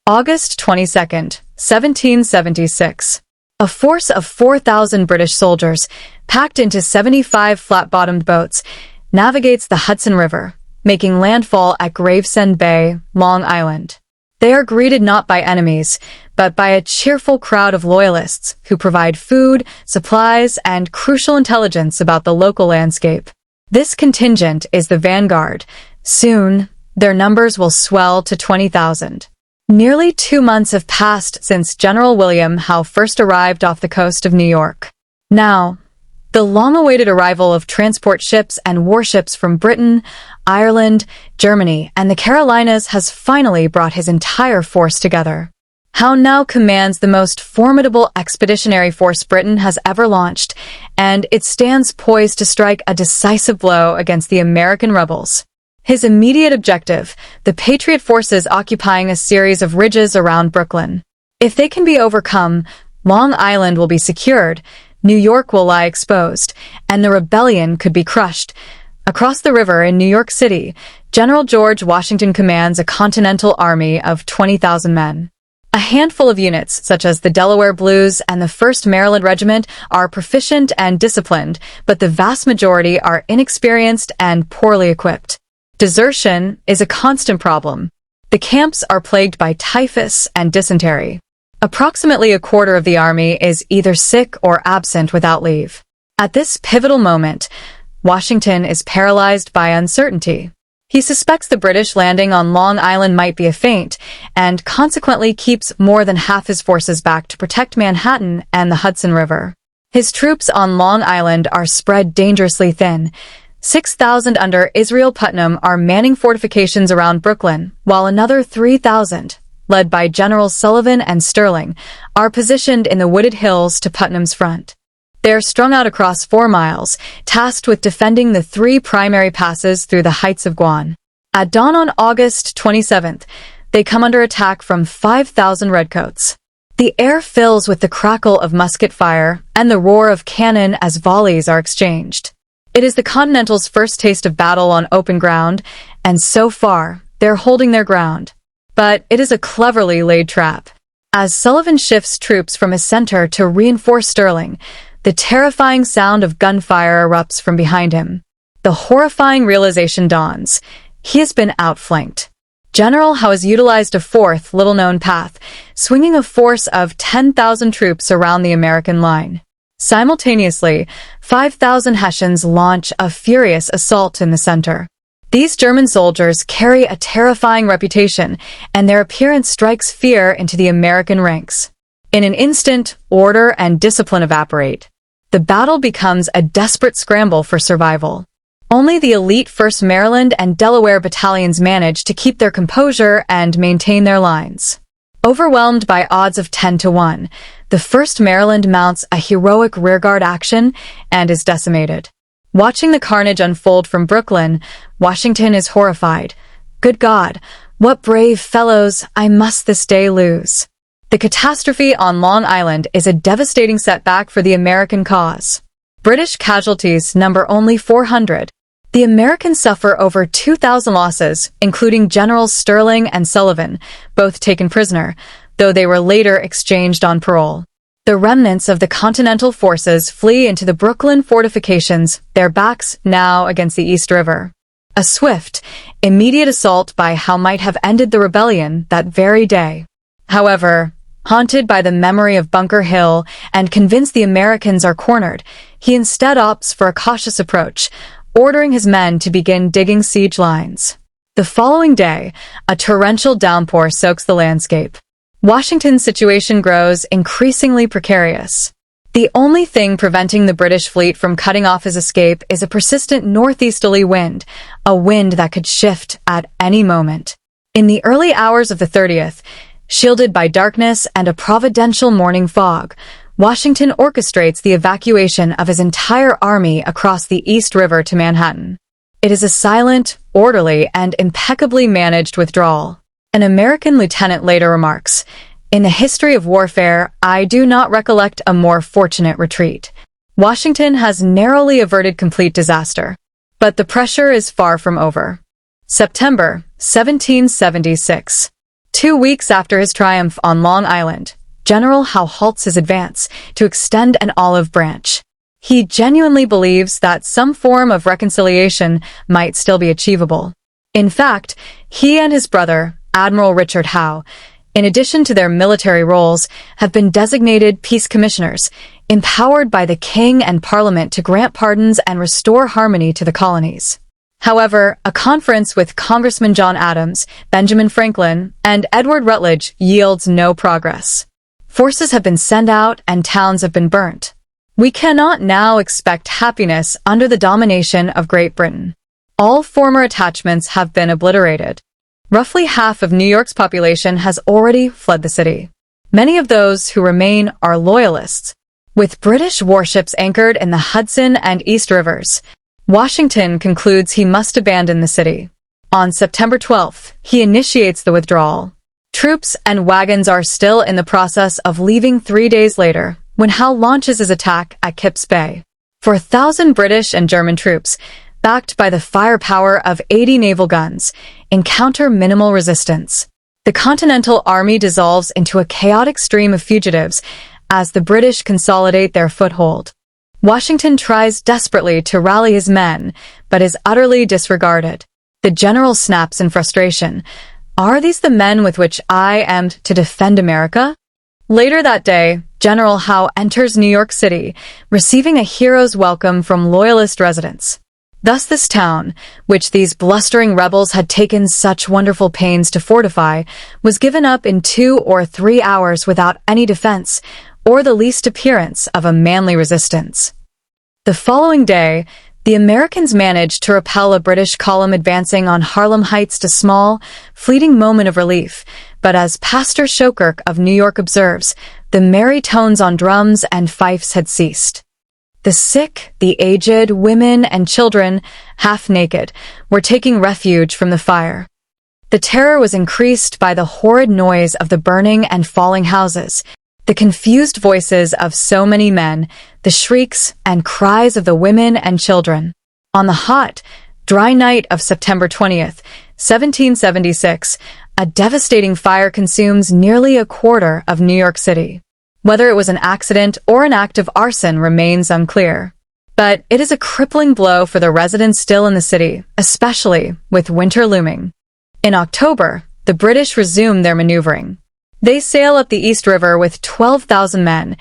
August 22nd, 1776. A force of 4,000 British soldiers, packed into 75 flat-bottomed boats, navigates the Hudson River, making landfall at Gravesend Bay, Long Island. They are greeted not by enemies, but by a cheerful crowd of loyalists who provide food, supplies, and crucial intelligence about the local landscape. This contingent is the vanguard. Soon, their numbers will swell to 20,000. Nearly 2 months have passed since General William Howe first arrived off the coast of New York. Now, the long-awaited arrival of transport ships and warships from Britain, Ireland, Germany, and the Carolinas has finally brought his entire force together. Howe now commands the most formidable expeditionary force Britain has ever launched, and it stands poised to strike a decisive blow against the American rebels. His immediate objective, the Patriot forces occupying a series of ridges around Brooklyn. If they can be overcome, Long Island will be secured, New York will lie exposed, and the rebellion could be crushed. Across the river in New York City, General George Washington commands a Continental Army of 20,000 men. A handful of units, such as the Delaware Blues and the 1st Maryland Regiment, are proficient and disciplined, but the vast majority are inexperienced and poorly equipped. Desertion is a constant problem. The camps are plagued by typhus and dysentery. Approximately a quarter of the army is either sick or absent without leave. At this pivotal moment, Washington is paralyzed by uncertainty. He suspects the British landing on Long Island might be a feint, and consequently keeps more than half his forces back to protect Manhattan and the Hudson River. His troops on Long Island are spread dangerously thin. 6,000 under Israel Putnam are manning fortifications around Brooklyn, while another 3,000, led by Generals Sullivan and Sterling, are positioned in the wooded hills to Putnam's front. They are strung out across 4 miles, tasked with defending the 3 primary passes through the heights of Guan. At dawn on August 27th, they come under attack from 5,000 redcoats. The air fills with the crackle of musket fire and the roar of cannon as volleys are exchanged. It is the Continental's first taste of battle on open ground, and so far, they're holding their ground. But it is a cleverly laid trap. As Sullivan shifts troops from his center to reinforce Sterling, the terrifying sound of gunfire erupts from behind him. The horrifying realization dawns. He has been outflanked. General Howe has utilized a 4th, little-known path, swinging a force of 10,000 troops around the American line. Simultaneously, 5,000 Hessians launch a furious assault in the center. These German soldiers carry a terrifying reputation, and their appearance strikes fear into the American ranks. In an instant, order and discipline evaporate. The battle becomes a desperate scramble for survival. Only the elite 1st Maryland and Delaware battalions manage to keep their composure and maintain their lines. Overwhelmed by odds of 10 to 1, the 1st Maryland mounts a heroic rearguard action and is decimated. Watching the carnage unfold from Brooklyn, Washington is horrified. Good God, what brave fellows I must this day lose. The catastrophe on Long Island is a devastating setback for the American cause. British casualties number only 400. The Americans suffer over 2,000 losses, including Generals Sterling and Sullivan, both taken prisoner, though they were later exchanged on parole. The remnants of the Continental forces flee into the Brooklyn fortifications, their backs now against the East River. A swift, immediate assault by Howe might have ended the rebellion that very day. However, haunted by the memory of Bunker Hill and convinced the Americans are cornered, he instead opts for a cautious approach, ordering his men to begin digging siege lines. The following day, a torrential downpour soaks the landscape. Washington's situation grows increasingly precarious. The only thing preventing the British fleet from cutting off his escape is a persistent northeasterly wind, a wind that could shift at any moment. In the early hours of the 30th, shielded by darkness and a providential morning fog, Washington orchestrates the evacuation of his entire army across the East River to Manhattan. It is a silent, orderly, and impeccably managed withdrawal. An American lieutenant later remarks, "In the history of warfare, I do not recollect a more fortunate retreat." Washington has narrowly averted complete disaster. But the pressure is far from over. September 1776. 2 weeks after his triumph on Long Island, General Howe halts his advance to extend an olive branch. He genuinely believes that some form of reconciliation might still be achievable. In fact, he and his brother, Admiral Richard Howe, in addition to their military roles, have been designated peace commissioners, empowered by the king and parliament to grant pardons and restore harmony to the colonies. However, a conference with Congressman John Adams, Benjamin Franklin, and Edward Rutledge yields no progress. Forces have been sent out and towns have been burnt. We cannot now expect happiness under the domination of Great Britain. All former attachments have been obliterated. Roughly half of New York's population has already fled the city. Many of those who remain are loyalists. With British warships anchored in the Hudson and East Rivers, Washington concludes he must abandon the city. On September 12th, he initiates the withdrawal. Troops and wagons are still in the process of leaving 3 days later, when Howe launches his attack at Kip's Bay. For 1,000 British and German troops, backed by the firepower of 80 naval guns, encounter minimal resistance. The Continental Army dissolves into a chaotic stream of fugitives as the British consolidate their foothold. Washington tries desperately to rally his men, but is utterly disregarded. The general snaps in frustration. Are these the men with which I am to defend America? Later that day, General Howe enters New York City, receiving a hero's welcome from Loyalist residents. Thus this town, which these blustering rebels had taken such wonderful pains to fortify, was given up in 2 or 3 hours without any defense, or the least appearance of a manly resistance. The following day, the Americans managed to repel a British column advancing on Harlem Heights to small, fleeting moment of relief, but as Pastor Shokirk of New York observes, the merry tones on drums and fifes had ceased. The sick, the aged, women and children, half naked, were taking refuge from the fire. The terror was increased by the horrid noise of the burning and falling houses, the confused voices of so many men, the shrieks and cries of the women and children. On the hot, dry night of September 20th, 1776, a devastating fire consumes nearly a quarter of New York City. Whether it was an accident or an act of arson remains unclear. But it is a crippling blow for the residents still in the city, especially with winter looming. In October, the British resume their maneuvering. They sail up the East River with 12,000 men,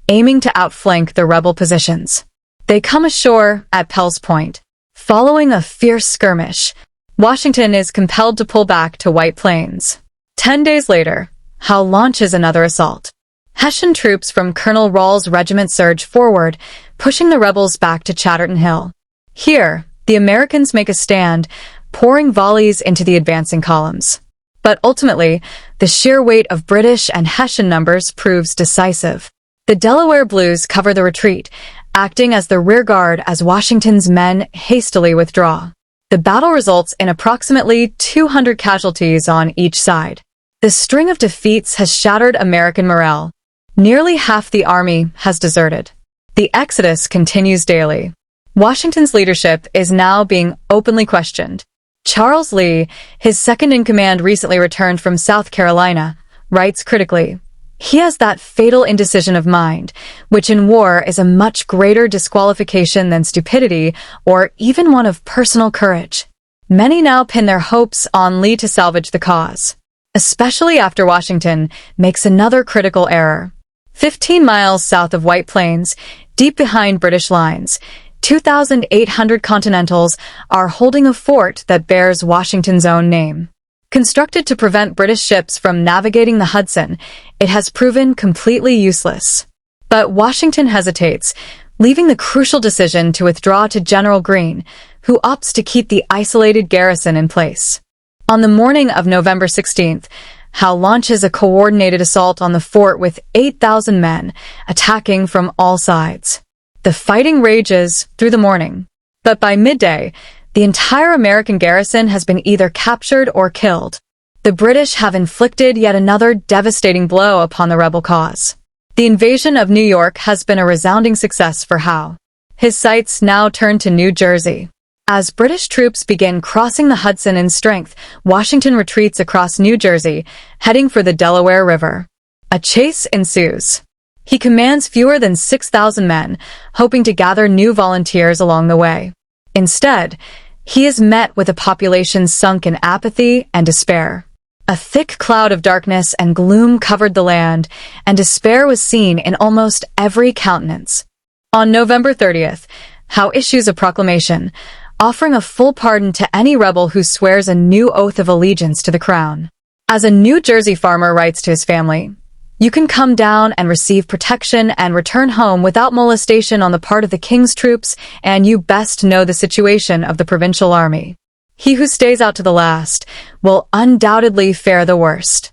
aiming to outflank the rebel positions. They come ashore at Pell's Point. Following a fierce skirmish, Washington is compelled to pull back to White Plains. 10 days later, Howe launches another assault. Hessian troops from Colonel Rawle's regiment surge forward, pushing the rebels back to Chatterton Hill. Here, the Americans make a stand, pouring volleys into the advancing columns. But ultimately, the sheer weight of British and Hessian numbers proves decisive. The Delaware Blues cover the retreat, acting as the rear guard as Washington's men hastily withdraw. The battle results in approximately 200 casualties on each side. The string of defeats has shattered American morale. Nearly half the army has deserted. The exodus continues daily. Washington's leadership is now being openly questioned. Charles Lee, his second-in-command recently returned from South Carolina, writes critically, "He has that fatal indecision of mind, which in war is a much greater disqualification than stupidity or even one of personal courage." Many now pin their hopes on Lee to salvage the cause, especially after Washington makes another critical error. 15 miles south of White Plains, deep behind British lines, 2,800 Continentals are holding a fort that bears Washington's own name. Constructed to prevent British ships from navigating the Hudson, it has proven completely useless. But Washington hesitates, leaving the crucial decision to withdraw to General Greene, who opts to keep the isolated garrison in place. On the morning of November 16th, Howe launches a coordinated assault on the fort with 8,000 men, attacking from all sides. The fighting rages through the morning, but by midday, the entire American garrison has been either captured or killed. The British have inflicted yet another devastating blow upon the rebel cause. The invasion of New York has been a resounding success for Howe. His sights now turn to New Jersey. As British troops begin crossing the Hudson in strength, Washington retreats across New Jersey, heading for the Delaware River. A chase ensues. He commands fewer than 6,000 men, hoping to gather new volunteers along the way. Instead, he is met with a population sunk in apathy and despair. A thick cloud of darkness and gloom covered the land, and despair was seen in almost every countenance. On November 30th, Howe issues a proclamation, offering a full pardon to any rebel who swears a new oath of allegiance to the crown. As a New Jersey farmer writes to his family, "You can come down and receive protection and return home without molestation on the part of the king's troops, and you best know the situation of the provincial army. He who stays out to the last will undoubtedly fare the worst."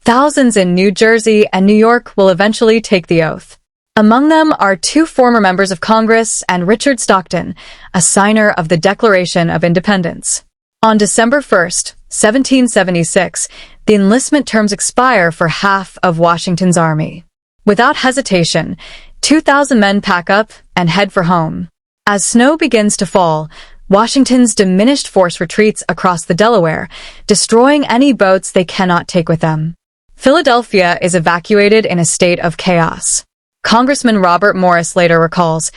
Thousands in New Jersey and New York will eventually take the oath. Among them are 2 former members of Congress and Richard Stockton, a signer of the Declaration of Independence. On December 1st, 1776, the enlistment terms expire for half of Washington's army. Without hesitation, 2,000 men pack up and head for home. As snow begins to fall, Washington's diminished force retreats across the Delaware, destroying any boats they cannot take with them. Philadelphia is evacuated in a state of chaos. Congressman Robert Morris later recalls,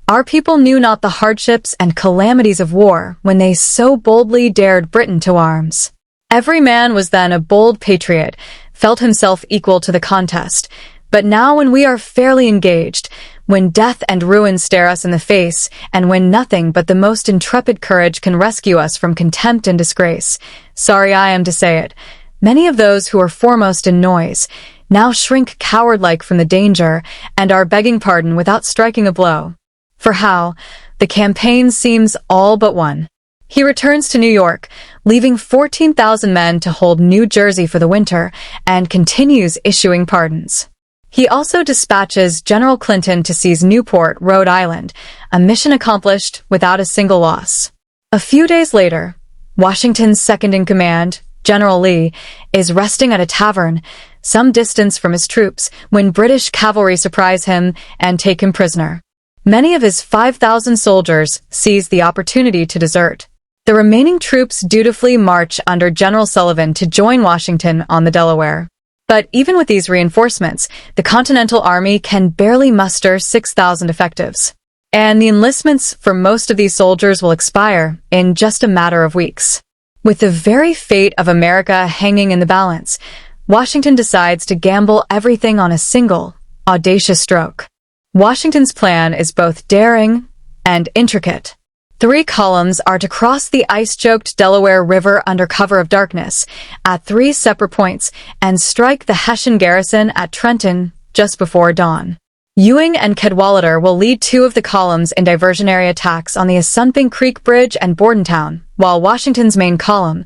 "Our people knew not the hardships and calamities of war when they so boldly dared Britain to arms. Every man was then a bold patriot, felt himself equal to the contest. But now when we are fairly engaged, when death and ruin stare us in the face, and when nothing but the most intrepid courage can rescue us from contempt and disgrace, sorry I am to say it, many of those who are foremost in noise now shrink coward-like from the danger and are begging pardon without striking a blow." For Howe, the campaign seems all but won. He returns to New York, leaving 14,000 men to hold New Jersey for the winter, and continues issuing pardons. He also dispatches General Clinton to seize Newport, Rhode Island, a mission accomplished without a single loss. A few days later, Washington's second-in-command, General Lee, is resting at a tavern some distance from his troops when British cavalry surprise him and take him prisoner. Many of his 5,000 soldiers seize the opportunity to desert. The remaining troops dutifully march under General Sullivan to join Washington on the Delaware. But even with these reinforcements, the Continental Army can barely muster 6,000 effectives. And the enlistments for most of these soldiers will expire in just a matter of weeks. With the very fate of America hanging in the balance, Washington decides to gamble everything on a single, audacious stroke. Washington's plan is both daring and intricate. 3 columns are to cross the ice-choked Delaware River under cover of darkness at 3 separate points and strike the Hessian garrison at Trenton just before dawn. Ewing and Cadwalader will lead 2 of the columns in diversionary attacks on the Assunpink Creek Bridge and Bordentown, while Washington's main column,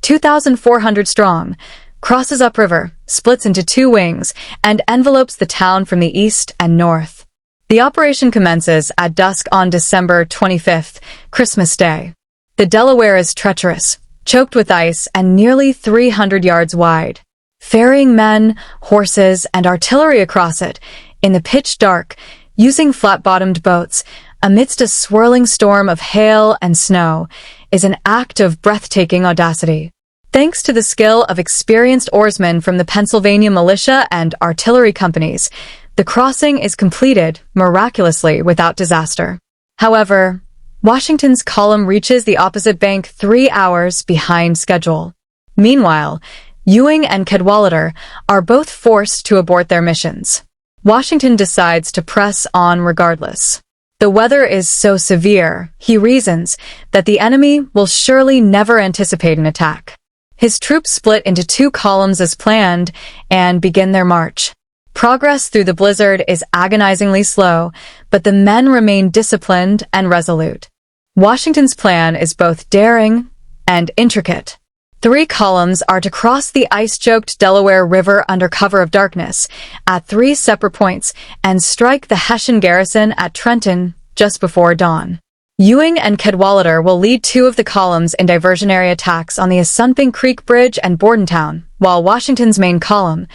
2,400 strong, crosses upriver, splits into 2 wings, and envelopes the town from the east and north. The operation commences at dusk on December 25th, Christmas Day. The Delaware is treacherous, choked with ice, and nearly 300 yards wide. Ferrying men, horses, and artillery across it, in the pitch dark, using flat-bottomed boats, amidst a swirling storm of hail and snow, is an act of breathtaking audacity. Thanks to the skill of experienced oarsmen from the Pennsylvania militia and artillery companies, the crossing is completed, miraculously, without disaster. However, Washington's column reaches the opposite bank 3 hours behind schedule. Meanwhile, Ewing and Cadwalader are both forced to abort their missions. Washington decides to press on regardless. The weather is so severe, he reasons, that the enemy will surely never anticipate an attack. His troops split into 2 columns as planned and begin their march. Progress through the blizzard is agonizingly slow, but the men remain disciplined and resolute. Washington's plan is both daring and intricate. 3 columns are to cross the ice-choked Delaware River under cover of darkness at 3 separate points and strike the Hessian garrison at Trenton just before dawn. Ewing and Cadwalader will lead 2 of the columns in diversionary attacks on the Assunpink Creek Bridge and Bordentown, while Washington's main column,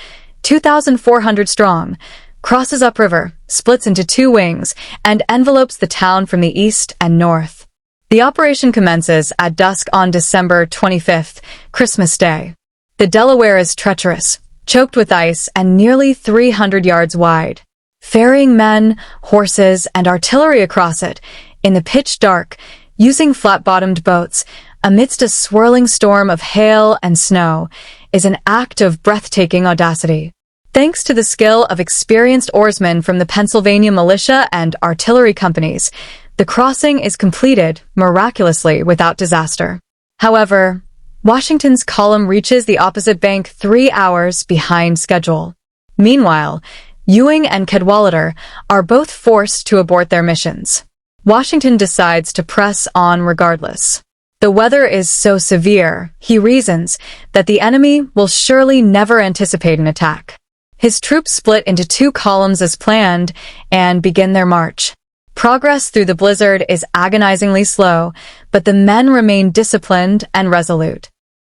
2,400 strong, crosses upriver, splits into 2 wings, and envelopes the town from the east and north. The operation commences at dusk on December 25th, Christmas Day. The Delaware is treacherous, choked with ice and nearly 300 yards wide. Ferrying men, horses, and artillery across it, in the pitch dark, using flat-bottomed boats, amidst a swirling storm of hail and snow, is an act of breathtaking audacity. Thanks to the skill of experienced oarsmen from the Pennsylvania militia and artillery companies, the crossing is completed, miraculously, without disaster. However, Washington's column reaches the opposite bank 3 hours behind schedule. Meanwhile, Ewing and Cadwalader are both forced to abort their missions. Washington decides to press on regardless. The weather is so severe, he reasons, that the enemy will surely never anticipate an attack. His troops split into 2 columns as planned and begin their march. Progress through the blizzard is agonizingly slow, but the men remain disciplined and resolute.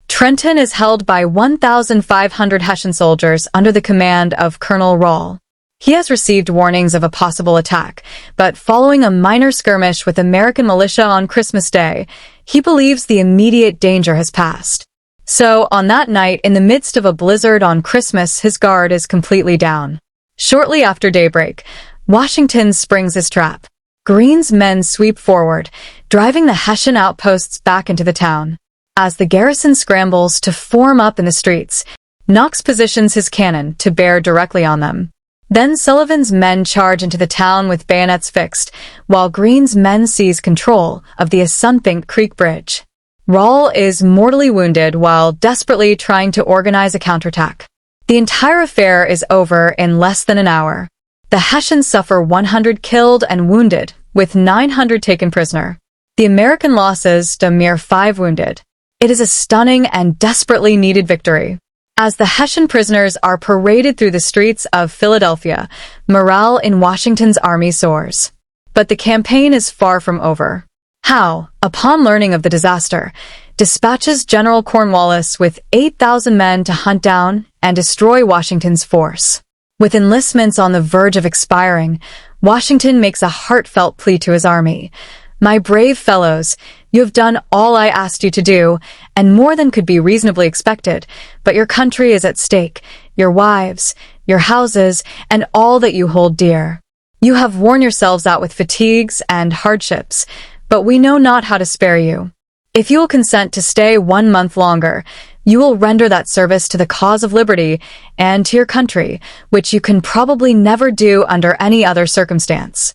Trenton is held by 1,500 Hessian soldiers under the command of Colonel Rall. He has received warnings of a possible attack, but following a minor skirmish with American militia on Christmas Day, he believes the immediate danger has passed. So, on that night, in the midst of a blizzard on Christmas, his guard is completely down. Shortly after daybreak, Washington springs his trap. Greene's men sweep forward, driving the Hessian outposts back into the town. As the garrison scrambles to form up in the streets, Knox positions his cannon to bear directly on them. Then Sullivan's men charge into the town with bayonets fixed, while Greene's men seize control of the Assunpink Creek Bridge. Rall is mortally wounded while desperately trying to organize a counterattack. The entire affair is over in less than an hour. The Hessians suffer 100 killed and wounded, with 900 taken prisoner. The American losses, a mere 5 wounded. It is a stunning and desperately needed victory. As the Hessian prisoners are paraded through the streets of Philadelphia, morale in Washington's army soars. But the campaign is far from over. Howe, upon learning of the disaster, dispatches General Cornwallis with 8,000 men to hunt down and destroy Washington's force. With enlistments on the verge of expiring, Washington makes a heartfelt plea to his army. "My brave fellows, you have done all I asked you to do, and more than could be reasonably expected, but your country is at stake, your wives, your houses, and all that you hold dear. You have worn yourselves out with fatigues and hardships, but we know not how to spare you. If you will consent to stay 1 month longer, you will render that service to the cause of liberty and to your country, which you can probably never do under any other circumstance."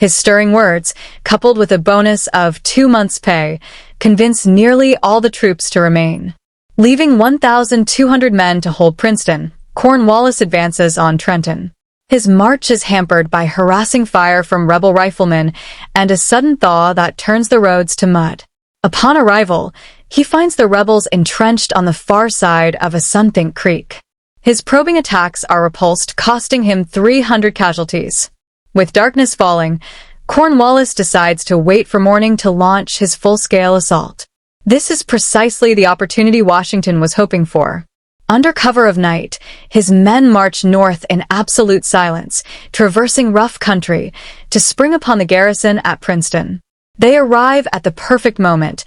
His stirring words, coupled with a bonus of 2 months' pay, convince nearly all the troops to remain. Leaving 1,200 men to hold Princeton, Cornwallis advances on Trenton. His march is hampered by harassing fire from rebel riflemen and a sudden thaw that turns the roads to mud. Upon arrival, he finds the rebels entrenched on the far side of Assunpink Creek. His probing attacks are repulsed, costing him 300 casualties. With darkness falling, Cornwallis decides to wait for morning to launch his full-scale assault. This is precisely the opportunity Washington was hoping for. Under cover of night, his men march north in absolute silence, traversing rough country, to spring upon the garrison at Princeton. They arrive at the perfect moment,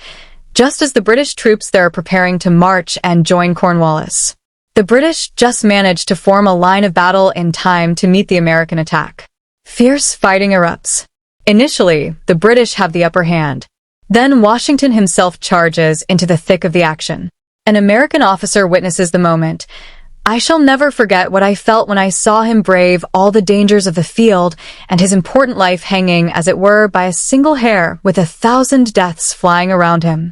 just as the British troops there are preparing to march and join Cornwallis. The British just manage to form a line of battle in time to meet the American attack. Fierce fighting erupts. Initially, the British have the upper hand. Then Washington himself charges into the thick of the action. An American officer witnesses the moment. "I shall never forget what I felt when I saw him brave all the dangers of the field and his important life hanging, as it were, by a single hair, with 1,000 deaths flying around him."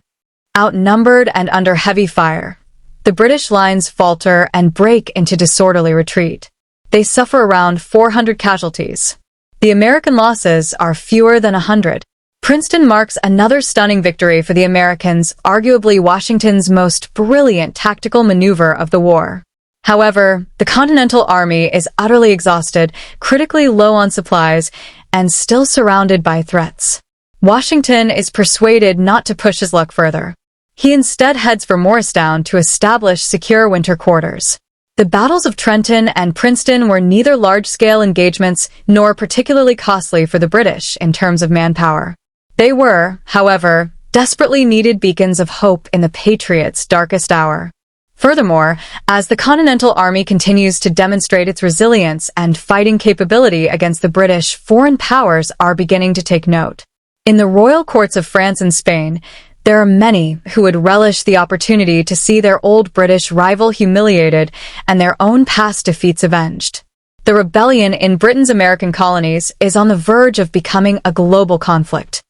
Outnumbered and under heavy fire, the British lines falter and break into disorderly retreat. They suffer around 400 casualties. The American losses are fewer than 100. Princeton marks another stunning victory for the Americans, arguably Washington's most brilliant tactical maneuver of the war. However, the Continental Army is utterly exhausted, critically low on supplies, and still surrounded by threats. Washington is persuaded not to push his luck further. He instead heads for Morristown to establish secure winter quarters. The battles of Trenton and Princeton were neither large-scale engagements nor particularly costly for the British in terms of manpower. They were, however, desperately needed beacons of hope in the Patriots' darkest hour. Furthermore, as the Continental Army continues to demonstrate its resilience and fighting capability against the British, foreign powers are beginning to take note. In the royal courts of France and Spain, there are many who would relish the opportunity to see their old British rival humiliated and their own past defeats avenged. The rebellion in Britain's American colonies is on the verge of becoming a global conflict.